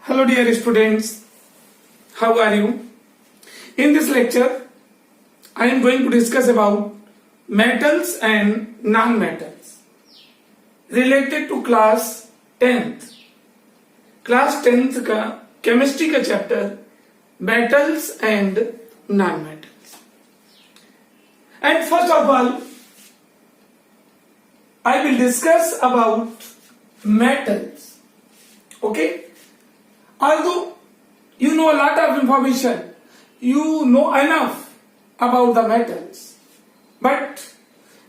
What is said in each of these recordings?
Hello dear students, how are you? In this lecture, I am going to discuss about metals and non-metals related to class 10th. Class 10th का chemistry का chapter metals and non-metals. And first of all, I will discuss about metals. Okay? Although you know a lot of information, you know enough about the metals, but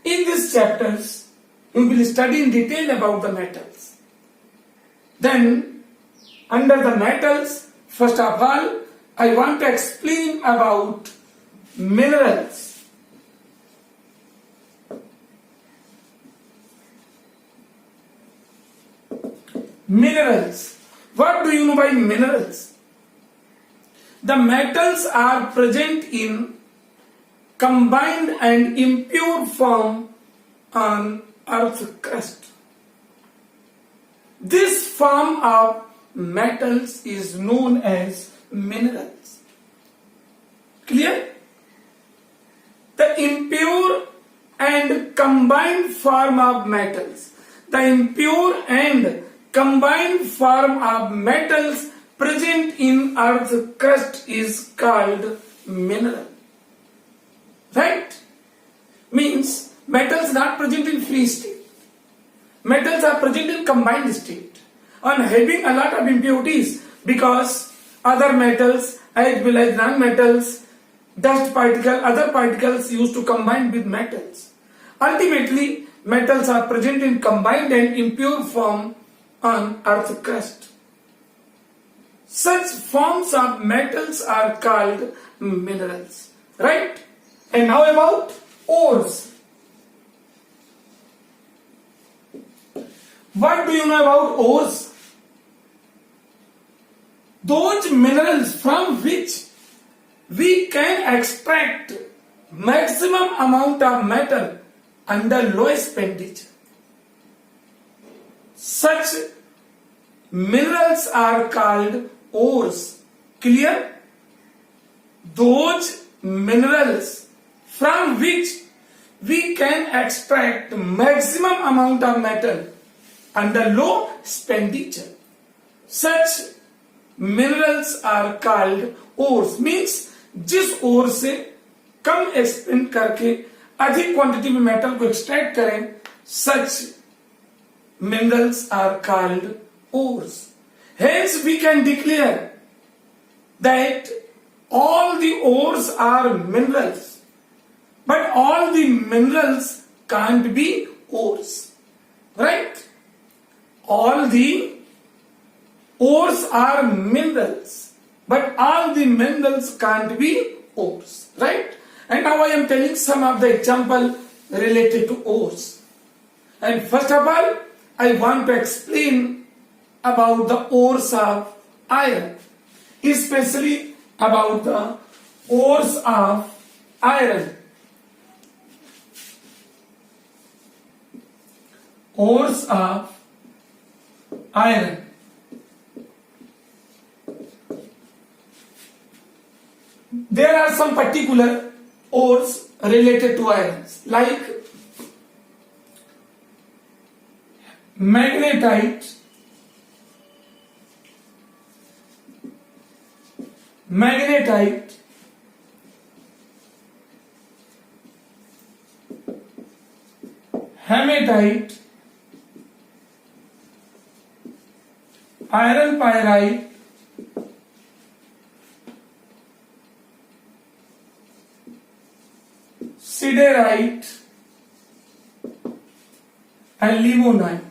in these chapters you will study in detail about the metals. Then under the metals, first of all, I want to explain about minerals. Minerals. What do you know by minerals? The metals are present in combined and impure form on Earth's crust. This form of metals is known as minerals. Clear? The impure and combined form of metals. The impure and combined form of metals present in Earth's crust is called mineral. Right? Means metals not present in free state. Metals are present in combined state and having a lot of impurities because other metals as well as non-metals, dust particle, other particles used to combine with metals. Ultimately, metals are present in combined and impure form on Earth's crust. Such forms of metals are called minerals. Right? And now about ores. What do you know about ores? Those minerals from which we can extract maximum amount of metal under low expenditure. Such minerals are called ores. Clear? Those minerals from which we can extract maximum amount of metal under low expenditure. Such minerals are called ores. Means जिस ओर से कम expand करके अधिक quantity में metal को extract करें, such minerals are called ores. Hence we can declare that all the ores are minerals, but all the minerals can't be ores. Right? All the ores are minerals, but all the minerals can't be ores. Right? And now I am telling some of the example related to ores. And first of all, I want to explain about the ores of iron, especially about the ores of iron. Ores of iron. There are some particular ores related to irons, like magnetite, hematite, iron pyrite, siderite, and limonite.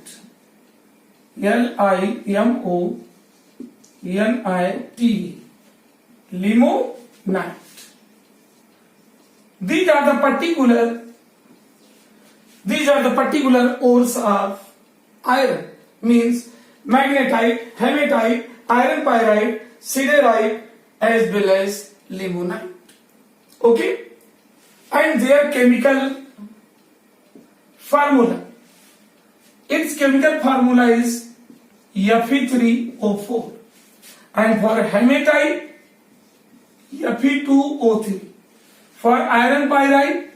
Limonite. Limonite. These are the particular ores of iron. Means magnetite, hematite, iron pyrite, siderite, as well as limonite. Okay? And their chemical formula. Its chemical formula is Fe3O4. and for hematite Fe2O3, for iron pyrite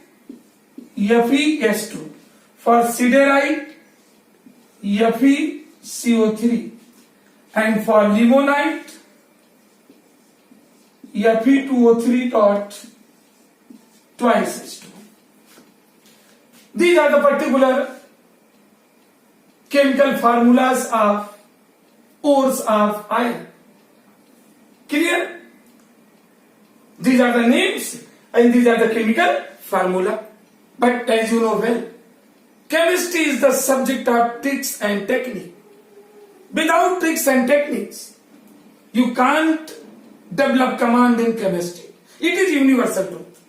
FeS2, for siderite FeCO3, and for limonite Fe2O3 dot twice H2. These are the particular chemical formulas of ores of iron. Clear? These are the names and these are the chemical formula. But as you know well, chemistry is the subject of tricks and technique. Without tricks and techniques, you can't develop command in chemistry. It is universal truth.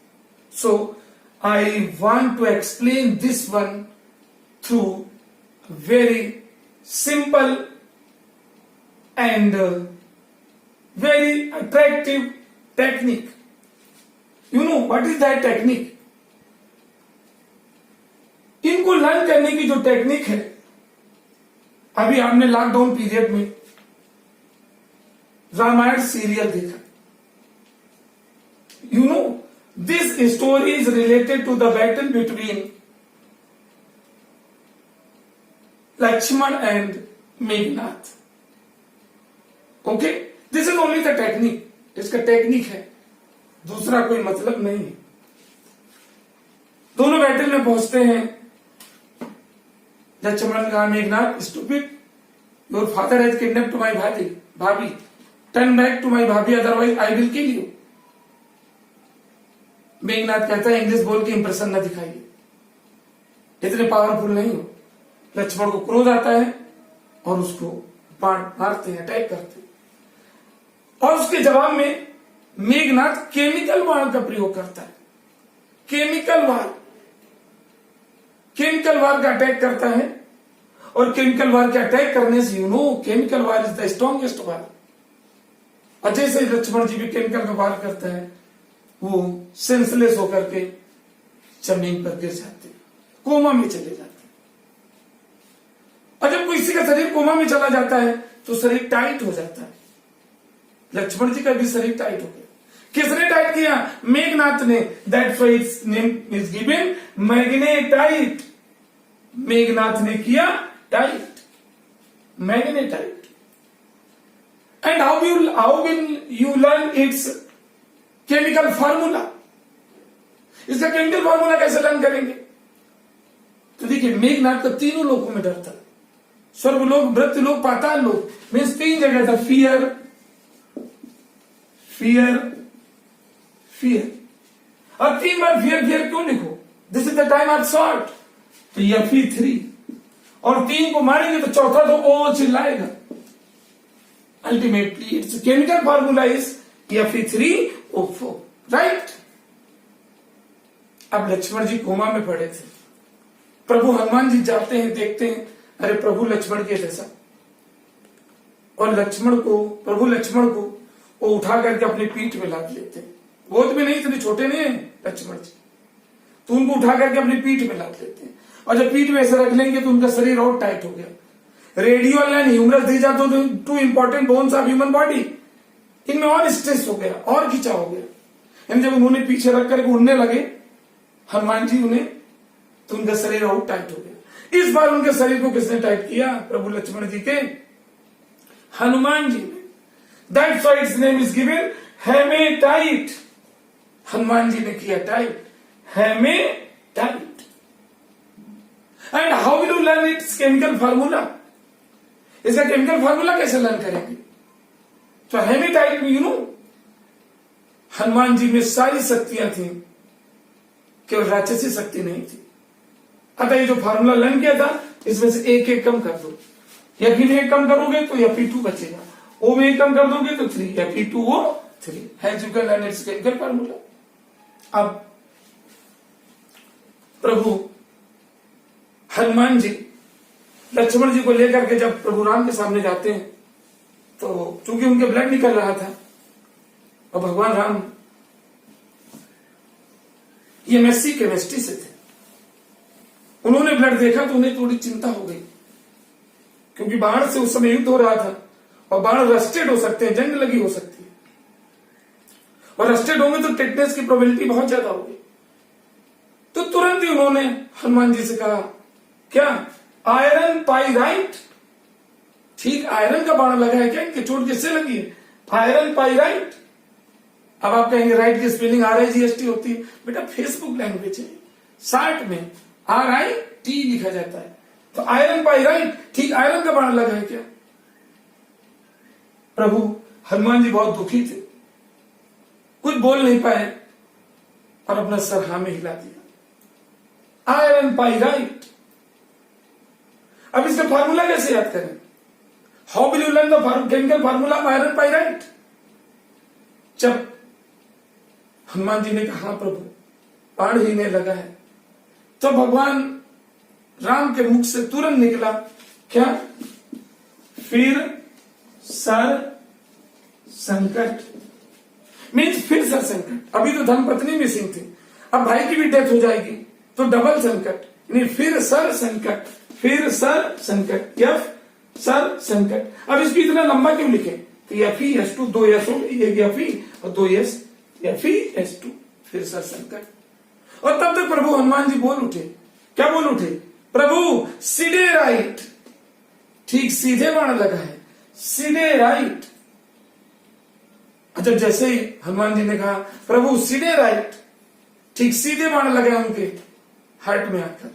So, I want to explain this one through very simple and very attractive technique. You know what is that technique? इनको learn करने की जो technique है, अभी आपने lockdown period में Ramayan serial देखा. You know, this story is related to the battle between Lakshman and Meghnad. Okay? This is only the technique. इसका टेक्निक है, दूसरा कोई मतलब नहीं है. दोनों बैटल में पहुंचते हैं. लक्ष्मण कहा, Meghnath, stupid, your father has kidnapped my भाभी. Turn back to my भाभी, otherwise I will kill you. Meghnath कहता है, इंग्लिश बोल के इंप्रेशन न दिखाइए, इतने पावरफुल नहीं हो. लक्ष्मण को क्रोध आता है और उसको बाण मारते हैं, अटैक करते हैं. और उसके जवाब में मेघनाथ केमिकल वार का प्रयोग करता है. केमिकल वार का अटैक करता है. और केमिकल वार के अटैक करने से chemical war is the strongest war. और जैसे लक्ष्मण जी भी केमिकल का वार करता है, वो सेंसलेस होकर के जमीन पर गिर जाते हैं, कोमा में चले जाते हैं. और जब किसी का शरीर कोमा में चला जाता है तो शरीर टाइट हो जाता है. लक्ष्मण जी का भी शरीर टाइट हो गया. किसने टाइट किया? मेघनाथ ने. That's why its name is given magnetite. Meghnath ने किया tight, magnetite. And how will you learn its chemical formula? इसका केमिकल फार्मूला कैसे लर्न करेंगे? तो देखिए, मेघनाथ का तीनों लोगों में डर था. स्वर्गलोक, मृत्युलोक, पाताल लोक, मीन्स तीन जगह था. फियर, और तीन बार फियर क्यों लिखो? This is the time of short. तो ये Fe3, और तीन को मारेंगे तो चौथा तो ओ चिल्लाएगा. Ultimately its chemical formula is Fe3O4. Right? अब लक्ष्मण जी कोमा में पड़े थे. प्रभु हनुमान जी जाते हैं, देखते हैं, अरे प्रभु लक्ष्मण के जैसा. और प्रभु लक्ष्मण को वो उठा करके अपनी पीठ में लाद लेते हैं. गोद में नहीं, इतने छोटे नहीं है लक्ष्मण जी, तो उनको उठा करके अपनी पीठ में लाद लेते हैं. और जब पीठ में ऐसे रख लेंगे तो उनका शरीर और टाइट हो गया. रेडियल एंड ह्यूमरस दी जाते हो, two important bones of human body, इनमें और स्ट्रेस हो गया, और खिंचा हो गया. यानी जब उन्होंने पीछे रख करके उड़ने लगे हनुमान जी उन्हें, तो उनका शरीर और टाइट हो गया. इस बार उनके शरीर को किसने टाइट किया? प्रभु लक्ष्मण जी के, हनुमान जी ने. That's why its name is given hematite. Hanuman ji ने किया tight, hematite. And how will you learn its chemical formula? इसका केमिकल फार्मूला कैसे लर्न करेंगे? तो हेमेटाइट में हनुमान जी में सारी शक्तियां थी, केवल राक्षसी शक्ति नहीं थी. अतः ये जो फार्मूला लर्न किया था, इसमें से एक कम कर दो. Fe में एक कम करोगे तो Fe2 बचेगा. O में एक कम कर दोगे तो 3, Fe2O3. Hence you can learn its chemical formula. अब प्रभु हनुमान जी लक्ष्मण जी को लेकर के जब प्रभु राम के सामने जाते हैं, तो चूंकि उनके ब्लड निकल रहा था, और भगवान राम ये MSc केमिस्ट्री से थे, उन्होंने ब्लड देखा तो उन्हें थोड़ी चिंता हो गई, क्योंकि बाहर से उस समय युद्ध हो रहा था और बाण रस्टेड हो सकते हैं, जंग लगी हो सकती है, और रस्टेड होंगे तो टेटनेस की प्रोबेबिलिटी बहुत ज्यादा होगी। तो तुरंत ही उन्होंने हनुमान जी से कहा, क्या आयरन पाइराइट? ठीक आयरन का बाण लगा है क्या? इनकी चोट किससे लगी है? Iron pyrite. अब आप कहेंगे राइट की स्पेलिंग RIGHT होती है। बेटा फेसबुक लैंग्वेज है, शार्ट में RIT लिखा जाता है। तो आयरन पाइराइट, ठीक आयरन का बाण लगा है क्या? प्रभु हनुमान जी बहुत दुखी थे, कुछ बोल नहीं पाए और अपना सर हाँ में हिला दिया। Iron pyrite. अब इसका फार्मूला कैसे याद करें? How will you learn the chemical formula of iron pyrite? जब हनुमान जी ने कहा हाँ प्रभु बाण हिलने लगा है, तो भगवान राम के मुख से तुरंत निकला क्या? फिर सर संकट। मीन्स फिर सर संकट। अभी तो धर्मपत्नी मिसिंग थी, अब भाई की भी डेथ हो जाएगी, तो डबल संकट, यानी फिर सर संकट, फिर सर संकट, यफ सर संकट। अब इसको इतना लंबा क्यों लिखे? तो FE2 दो यस हो गई, एक FE और दो यस, FE2 फिर सर संकट। और तब तक प्रभु हनुमान जी बोल उठे, क्या बोल उठे? प्रभु सीधे राइट। ठीक सीधे बाण लगा है, सीधे राइट। अच्छा, जैसे ही हनुमान जी ने कहा प्रभु सीधे राइट, ठीक सीधे बाण लगा उनके हार्ट में आकर,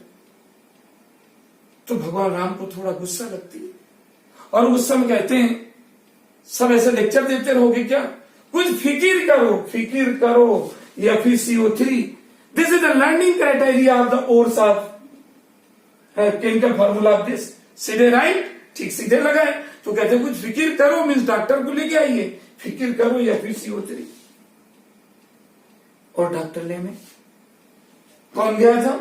तो भगवान राम को थोड़ा गुस्सा लगती है और गुस्सा में कहते हैं, सब ऐसे लेक्चर देते रहोगे क्या? कुछ फिकिर करो, फिकिर करो। FeCO3, this is the learning criteria of the ores of chemical formula of this. सीधे राइट, ठीक सीधे लगाए, तो कहते कुछ फिकिर करो, मीन्स डॉक्टर को लेके आइए, फिकिर करो FeCO3। और डॉक्टर लेने कौन गया था?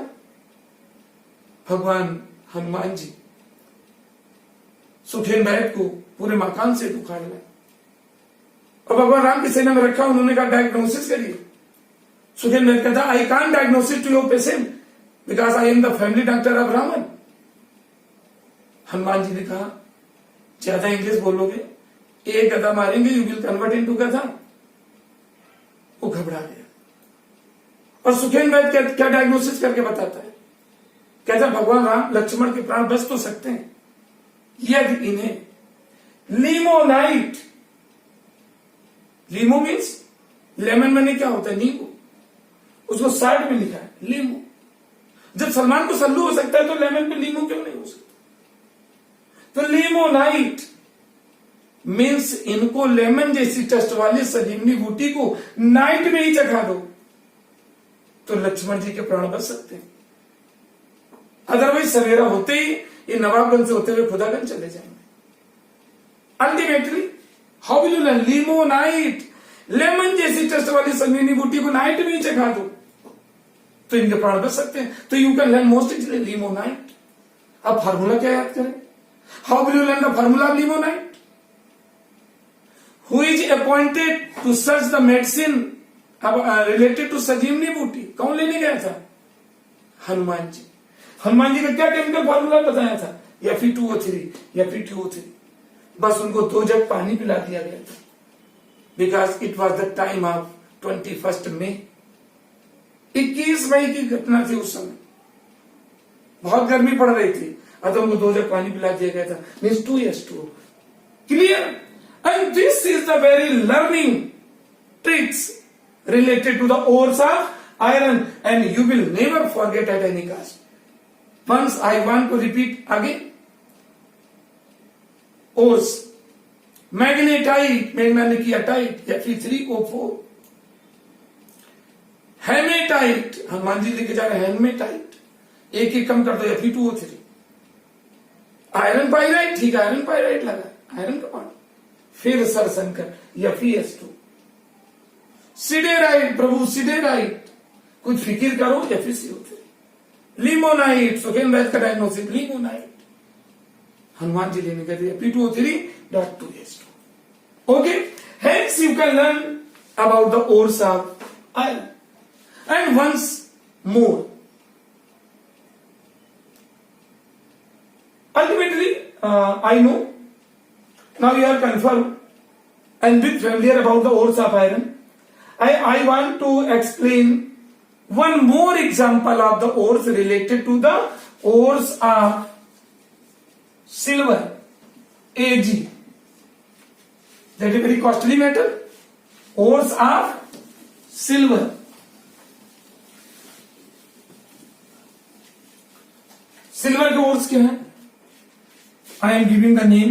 भगवान हनुमान जी सुखेन बैठ को पूरे मकान से उखाड़ लाए और भगवान राम की सेना में रखा। उन्होंने कहा डायग्नोसिस करिए। सुखेन बैठ कहता, I can't diagnosis to your patient because I am the family doctor of Ravan. Hanuman ji ने कहा, ज्यादा इंग्लिश बोलोगे, एक गदा मारेंगे, यू विल कन्वर्ट इनटू गधा। वो घबरा गया और सुखेन बैठ क्या डायग्नोसिस करके बताता है? कहता भगवान राम लक्ष्मण के प्राण बच तो सकते हैं यदि इन्हें लीमोनाइट, लीमो मीन्स लेमन मैंने क्या होता है? नींबू। उसको साइड में लिखा है लीमो। जब सलमान को सल्लू हो सकता है तो लेमन में लीमो क्यों नहीं हो सकता? तो लीमोनाइट मीन्स इनको लेमन जैसी टेस्ट वाली संजीवनी बूटी को नाइट में ही चखा दो तो लक्ष्मण जी के प्राण बच सकते हैं। अदरवाइज सवेरा होते ही ये नवाबगंज से होते हुए खुदागंज चले जाएंगे। Ultimately how will you learn? लीमोनाइट, lemon जैसी टेस्ट वाली संजीवनी बूटी को नाइट में ही चखा दो तो इनके प्राण बच सकते हैं। तो you can learn most easily limonite. अब फार्मूला क्या याद करें? How will you learn the formula of limonite? Who is appointed to search the medicine related to Sanjeevani booti? कौन लेने गया था? हनुमान जी। हनुमान जी का क्या केमिकल फार्मूला बताया था? Fe2O3। बस उनको 2 जग पानी पिला दिया गया था because it was the time of 21 मई। 21 मई की घटना थी। उस समय बहुत गर्मी पड़ रही थी, अतः उनको 2 जग पानी पिला दिया गया था। Means 2S2। Clear? And this is the very learning tricks related to the ores of iron and you will never forget at any cost. Once I want to repeat again. Ores. Magnetite, मैंने किया tight, Fe3O4। Haematite, Hanuman जी लेके जा रहे हैं haematite, एक कम कर दो Fe2O3। Iron pyrite, ठीक आयरन पाइराइट लगा, आयरन का पानी। फिर सर संकट Fe2। सिडेराइट, प्रभु सिडेराइट, कुछ फिकिर करो FeCO3। लीमोनाइट, सुखेन बैठ का डायग्नोसिस लीमोनाइट। हनुमान जी लेने के लिए Fe2O3.2S2। Okay, hence you can learn about the ores of iron. And once more, ultimately I know now you are confirmed and bit familiar about the ores of iron. I want to explain one more example of the ores related to the ores of silver, Ag. That is a very costly metal. Ores of silver. Silver के ores क्या है? I am giving the name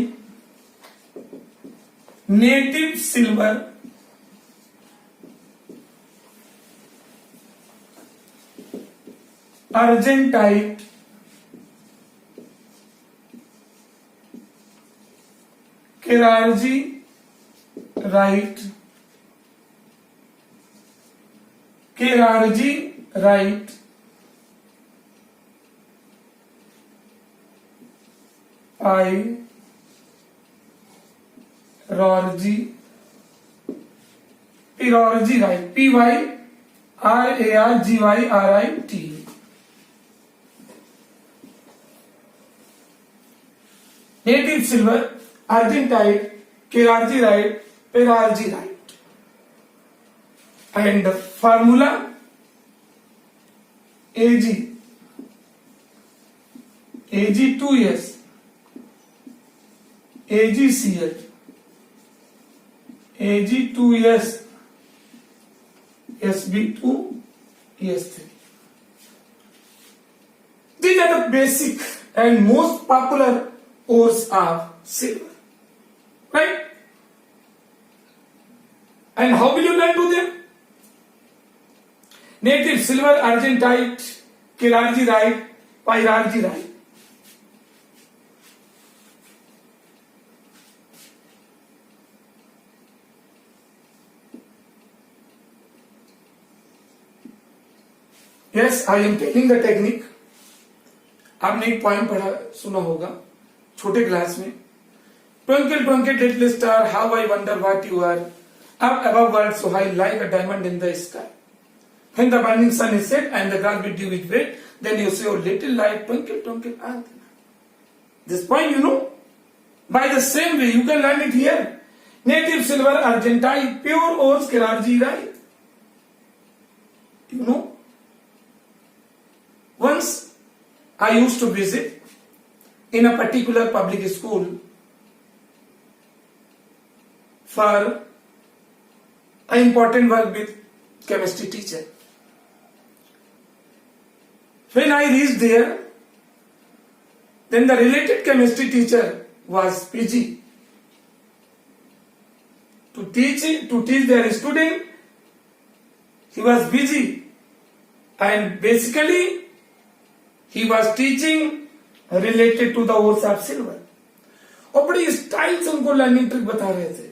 native silver, argentite, cerargyrite, cerargyrite, pyrargyrite, pyrargyrite, PYRARGYRIT. Native silver, argentite, cerargyrite, pyrargyrite. And the formula Ag2S, AgCl, Ag2S, Sb2, Es3. These are the basic and most popular ores of silver, right? And how will you learn to them? Native silver, argentite, kelargyrite, pyrargyrite. Yes, I am telling the technique. आपने एक point पढ़ा सुना होगा छोटे class में. Twinkle, twinkle, little star, how I wonder what you are. Up above world so high like a diamond in the sky. When the burning sun is set and the grass with dew is wet, then you see your little light, twinkle, twinkle, all the night. This point you know. By the same way, you can learn it here. Native silver, argentite, pure ores, kelargyrite. You know. Once I used to visit in a particular public school for an important work with chemistry teacher. When I reached there, then the related chemistry teacher was busy to teach their student. He was busy and basically he was teaching related to the ores of silver. और बड़ी style से उनको learning trick बता रहे थे.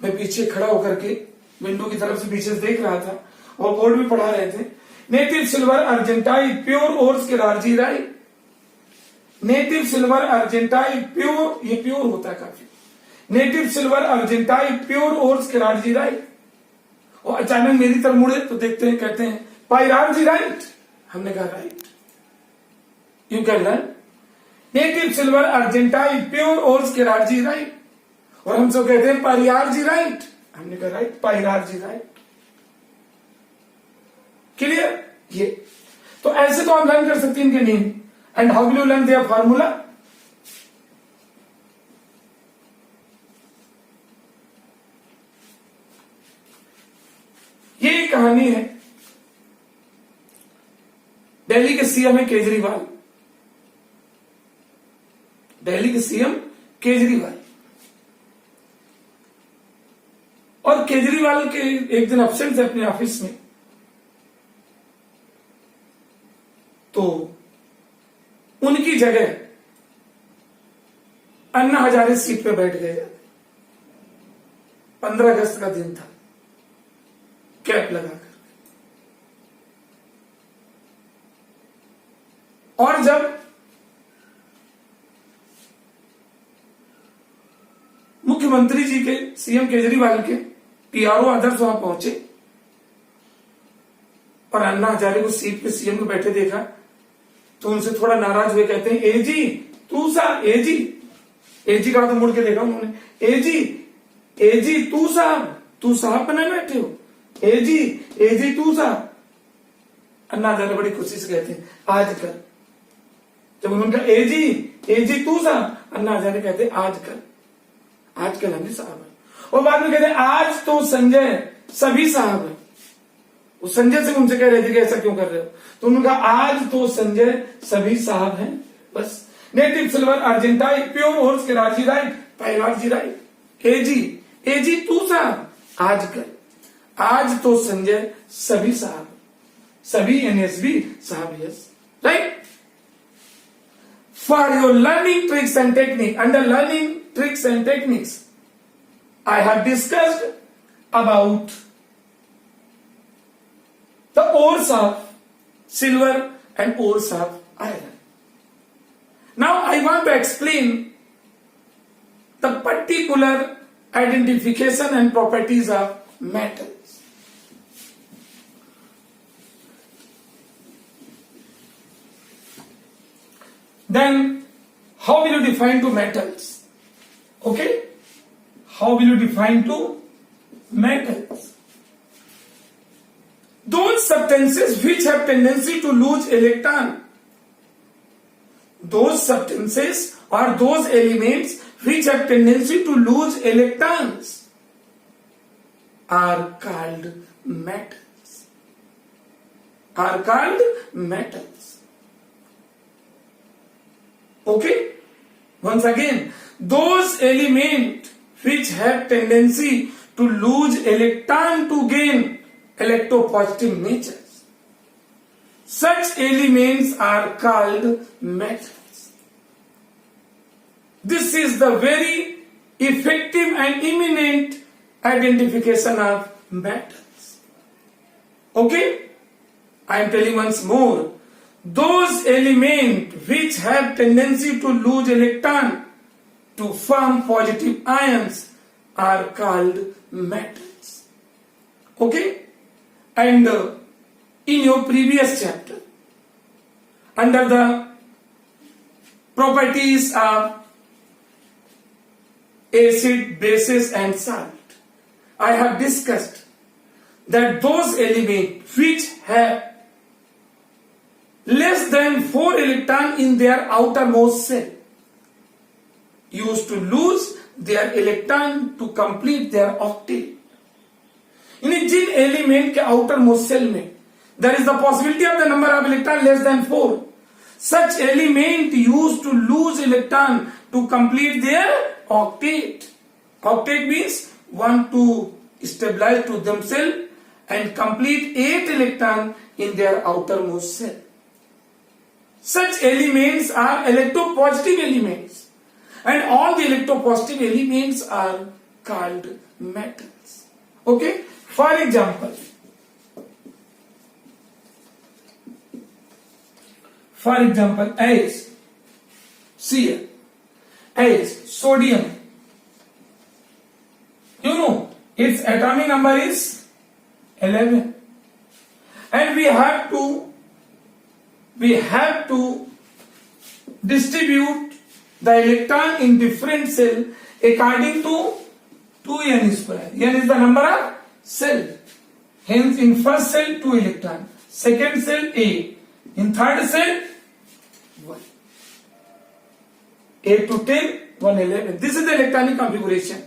मैं पीछे खड़ा होकर के विंडो की तरफ से पीछे से देख रहा था और बोर्ड भी पढ़ा रहे थे. Native silver, argentite, pure ores, cerargyrite. Native silver, argentite, pure, ये प्योर होता है काफी. Native silver, argentite, pure ores, cerargyrite. और अचानक मेरी तरफ मुड़े तो देखते हैं, कहते हैं पायरार्जीराइट. हमने कहा right. You can learn native silver, argentite, pure ores, cerargyrite. और हम सब कहते हैं पायरार्जीराइट. हमने कहा राइट, पायरार्जीराइट. क्लियर? ये तो ऐसे तो आप लर्न कर सकते हैं इनके name. And how will you learn their formula? ये कहानी है. दिल्ली के सीएम है केजरीवाल. दिल्ली के सीएम केजरीवाल. और केजरीवाल के एक दिन अब्सेंट थे अपने ऑफिस में. तो उनकी जगह अन्ना हजारे सीट पे बैठ गए. 15 अगस्त का दिन था. कैप लगाकर. और जब मुख्यमंत्री जी के, सीएम केजरीवाल के पीआरओ आदर्श वहां पहुंचे और अन्ना हजारे को सीट पे सीएम को बैठे देखा तो उनसे थोड़ा नाराज हुए. कहते हैं एजी तू सा, एजी एजी का तो मुड़ के देखा उन्होंने, एजी एजी तू साहब बने बैठे हो, एजी एजी तू साहब। अन्ना हजारे बड़ी खुशी से कहते हैं आजकल, जब उन्होंने कहा एजी एजी तू साहब, अन्ना हजारे कहते हैं आजकल हम भी साहब है। और बाद में कहते हैं आज तो संजय सभी साहब है। उस संजय से उनसे कह रहे थे कि ऐसा क्यों कर रहे हो, तो उन्होंने कहा आज तो संजय सभी साहब हैं बस। Native silver argentite pure ores के राजी राइट पहला जी राइट। एजी तू साहब आजकल, आज तो संजय सभी साहब, सभी एनएसबी साहब yes right. For your learning tricks and technique, under learning tricks and techniques, I have discussed about the ores of silver and ores of iron. Now I want to explain the particular identification and properties of metals. Then how will you define two metals? Okay? How will you define two metals? Those substances which have tendency to lose electron, those substances or those elements which have tendency to lose electrons are called metals. Are called metals. Okay? Once again, those elements which have tendency to lose electron to gain electropositive natures, such elements are called metals. This is the very effective and imminent identification of metals. Okay? I am telling once more. Those elements which have tendency to lose electron to form positive ions are called metals. Okay? And in your previous chapter, under the properties of acid, bases and salt, I have discussed that those elements which have less than 4 electrons in their outermost shell used to lose their electron to complete their octet. यानी जिन element के outermost shell में there is the possibility of the number of electron less than 4, such element used to lose electron to complete their octet. Octet means want to stabilize to themselves and complete 8 electron in their outermost shell. Such elements are electropositive elements, and all the electropositive elements are called metals. Okay? For example, as Cl, as sodium, you know its atomic number is 11, and we have to distribute the electron in different cell according to 2n square. n is the number of cell. Hence in first cell 2 electron, second cell 8, in third cell 1. 8 to 10, 111. This is the electronic configuration.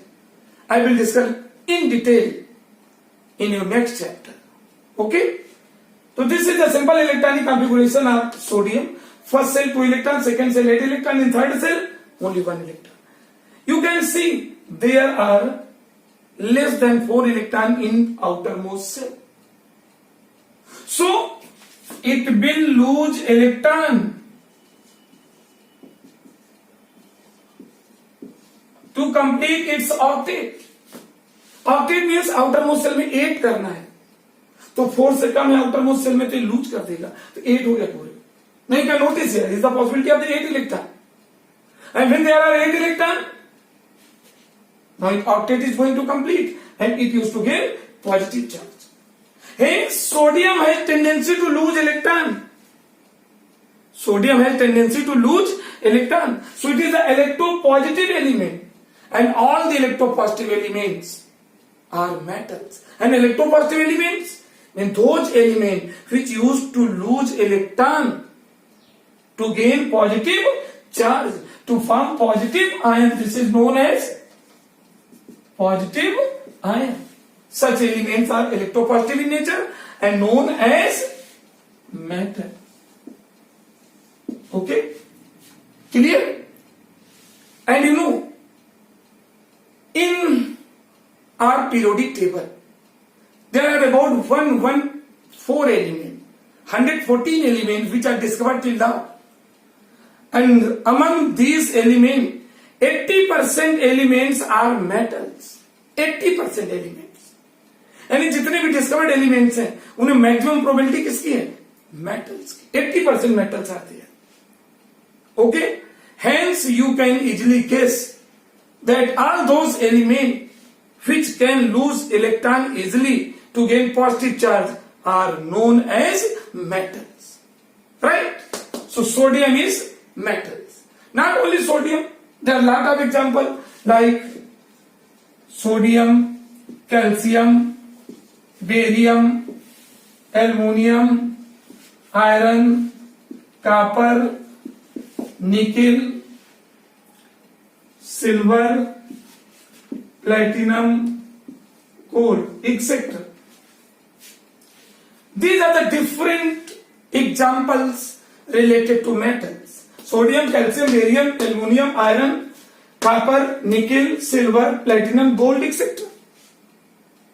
I will discuss in detail in your next chapter. Okay? So this is the simple electronic configuration of sodium. First cell 2 electron, second cell 8 electron, in third cell only 1 electron. You can see there are less than 4 electron in outermost cell. So it will lose electron to complete its octet. Octet means outermost cell में 8 करना है, तो 4 से कम है outermost cell में तो loose कर देगा, तो 8 हो गया पूरे. Now you can notice here is the possibility of the 8 electron, and when there are 8 electron, now octet is going to complete and it used to gain positive charge. Hence sodium has tendency to lose electron Sodium has tendency to lose electron. So it is the electropositive element. And all the electropositive elements are metals. And electropositive elements mean those elements which used to lose electron to gain positive charge, to form positive ion. This is known as positive ion. Such elements are electropositive in nature and known as metal. Okay? Clear? And you know, in our periodic table, there are about 114 elements, 114 elements which are discovered till now. And among these elements, 80% elements are metals. 80% elements. यानी जितने भी discovered elements हैं उन्हें maximum probability किसकी है? Metals की. 80% metals आती है. Okay, hence you can easily guess that all those element which can lose electron easily to gain positive charge are known as metals. Right? So sodium is metals. Not only sodium, there are a lot of examples like sodium, calcium, barium, aluminium, iron, copper, nickel, silver, platinum, gold, etc. These are the different examples related to metals. Sodium, calcium, barium, aluminium, iron, copper, nickel, silver, platinum, gold, etc.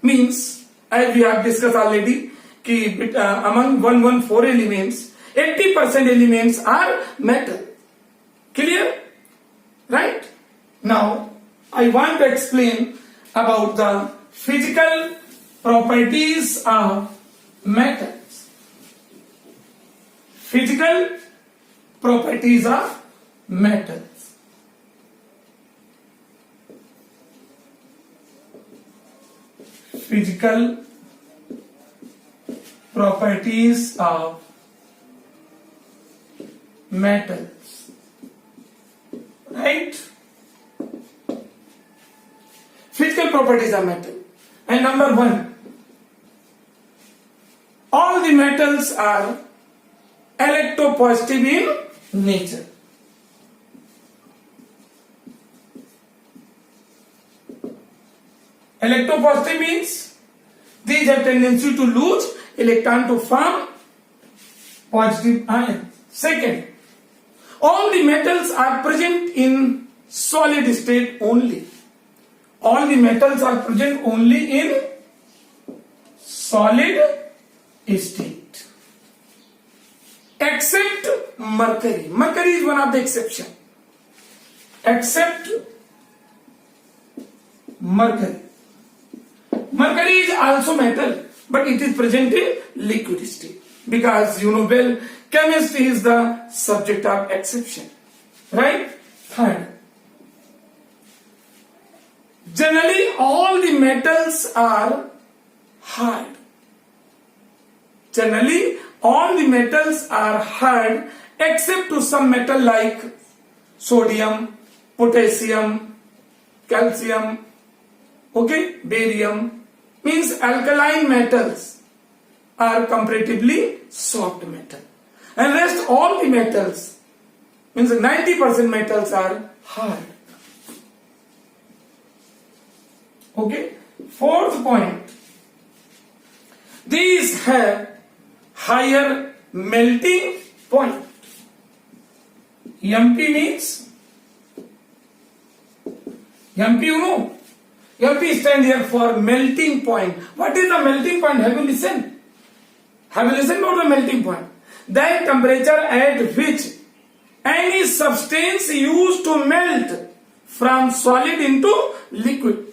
Means, as we have discussed already, among 114 elements, 80% elements are metal. Clear? Right? Now, I want to explain about the physical properties of metals. Physical properties of metals. Physical properties of metals. Right? Physical properties of metal. And number 1, all the metals are electropositive in nature. Electropositive means these have tendency to lose electron to form positive ion. Second, all the metals are present in solid state only. All the metals are present only in solid state. Except mercury. Mercury is one of the exception. Except mercury. Mercury is also metal, but it is present in liquid state. Because you know well, chemistry is the subject of exception. Right? Third, generally all the metals are hard. Generally all the metals are hard except to some metal like sodium, potassium, calcium, okay, barium. Means alkaline metals are comparatively soft metal. And rest all the metals, means 90% metals are hard. Okay. Fourth point, these have higher melting point. MP means, MP you know, MP stand here for melting point. What is the melting point? Have you listened? Have you listened about the melting point? That temperature at which any substance used to melt from solid into liquid.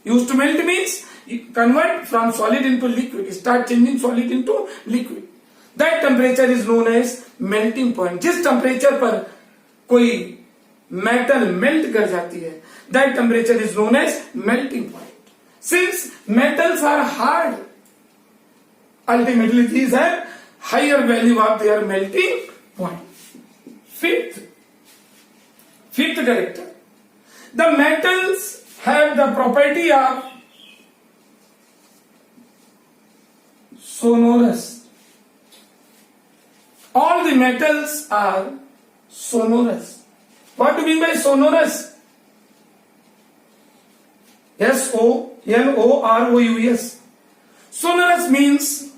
Used to melt means you convert from solid into liquid, start changing solid into liquid. That temperature is known as melting point. जिस temperature पर कोई metal melt कर जाती है, that temperature is known as melting point. Since metals are hard, ultimately these have higher value of their melting point. Fifth character. The metals have the property of sonorous. All the metals are sonorous. What do you mean by sonorous? SONOROUS. Sonorous means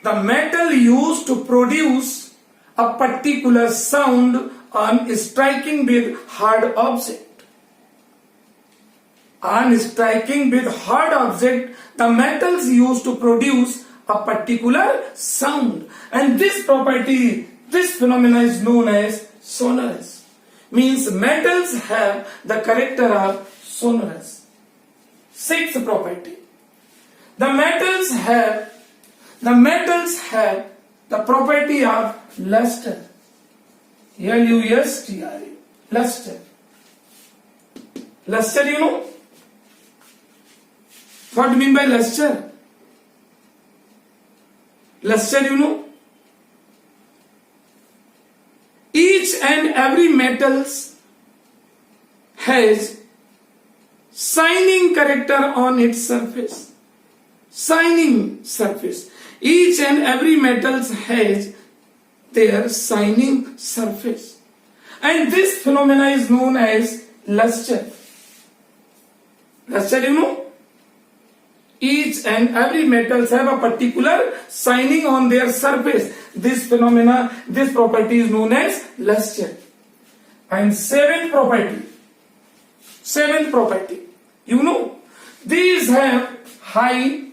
the metal used to produce a particular sound on striking with hard object. On striking with hard object, the metals used to produce a particular sound. And this property, this phenomena is known as sonorous. Means metals have the character of sonorous. Sixth property. The metals have the property of luster. Lustre. Luster. Luster, you know? What do you mean by luster? Luster, you know? Each and every metals has shining character on its surface. Shining surface. Each and every metals has their shining surface. And this phenomena is known as luster. Luster, you know? Each and every metals have a particular shining on their surface. This phenomena, this property is known as luster. And seventh property, you know, these have high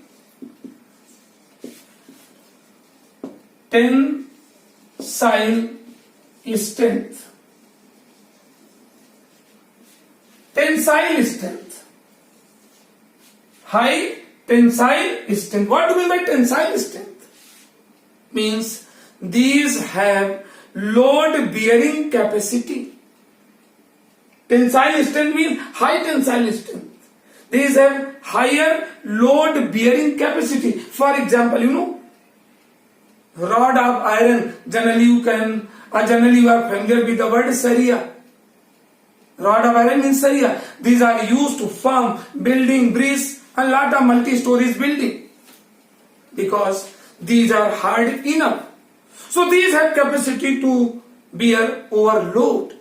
tensile strength. Tensile strength. High tensile strength. What do you mean by tensile strength? Means these have load bearing capacity. Tensile strength means high tensile strength. These have higher load bearing capacity. For example, you know, rod of iron, generally you are familiar with the word saria. Rod of iron means saria. These are used to form building, bridge, a lot of multi-stories building, because these are hard enough. So these have capacity to bear overload.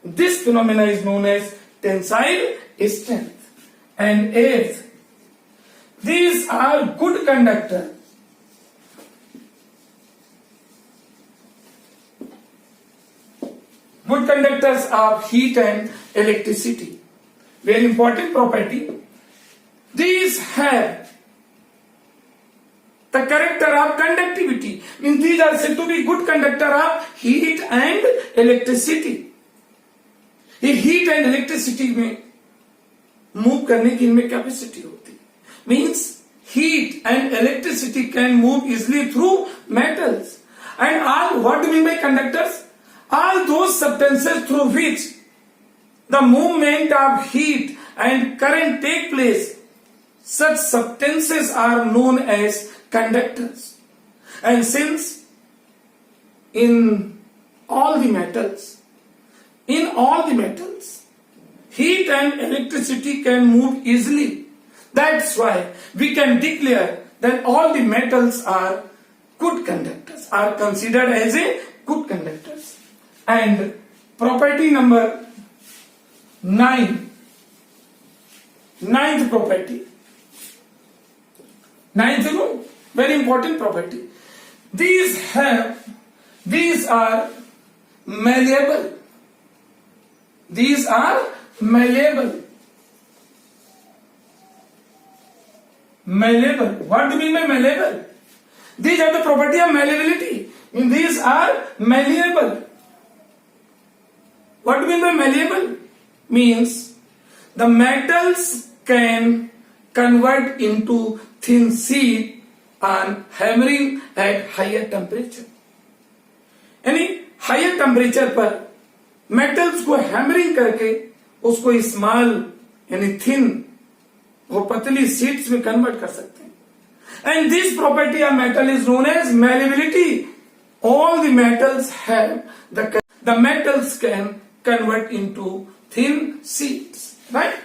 This phenomena is known as tensile strength. And eighth, these are good conductors. Good conductors of heat and electricity. Very important property. These have the character of conductivity. Means these are said to be good conductor of heat and electricity. ये heat and electricity में move करने की इनमें capacity होती. Means heat and electricity can move easily through metals. And all, what do you mean by conductors? All those substances through which the movement of heat and current take place, such substances are known as conductors. And since in all the metals, heat and electricity can move easily. That's why we can declare that all the metals are good conductors, are considered as a good conductors. And property number 9, ninth property. Ninth, you know, very important property. These are malleable. These are malleable. Malleable. What do you mean by malleable? These are the property of malleability. These are malleable. What do you mean by malleable? Means the metals can convert into thin sheet on hammering at higher temperature. यानी higher temperature पर metals को hammering करके उसको small यानी thin और पतली sheets में convert कर सकते हैं. And this property of metal is known as malleability. all the metals have the metals can convert into thin sheets, right?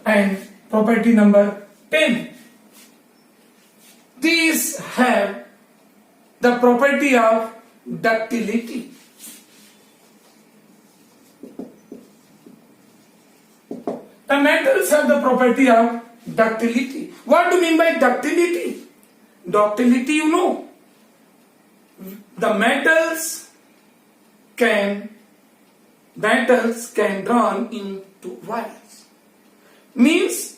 And property number 10. These have the property of ductility. The metals have the property of ductility. What do you mean by ductility? Ductility, you know. The metals can run into wires. Means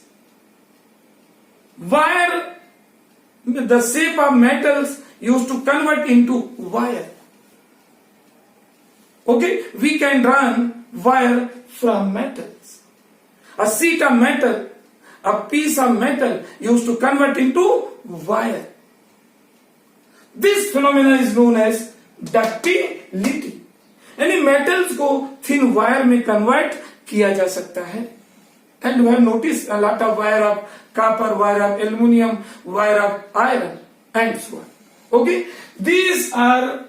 wire, the shape of metals used to convert into wire. Okay, we can run wire from metals. A sheet of metal, a piece of metal used to convert into wire. This phenomenon is known as ductility. यानी metals को thin wire में convert किया जा सकता है. And we have noticed a lot of wire of copper, wire of aluminium, wire of iron, and so on. Okay, these are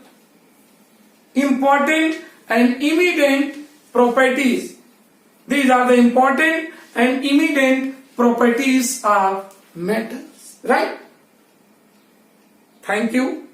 important and immediate properties. These are the important and immediate properties of metals, right? Thank you.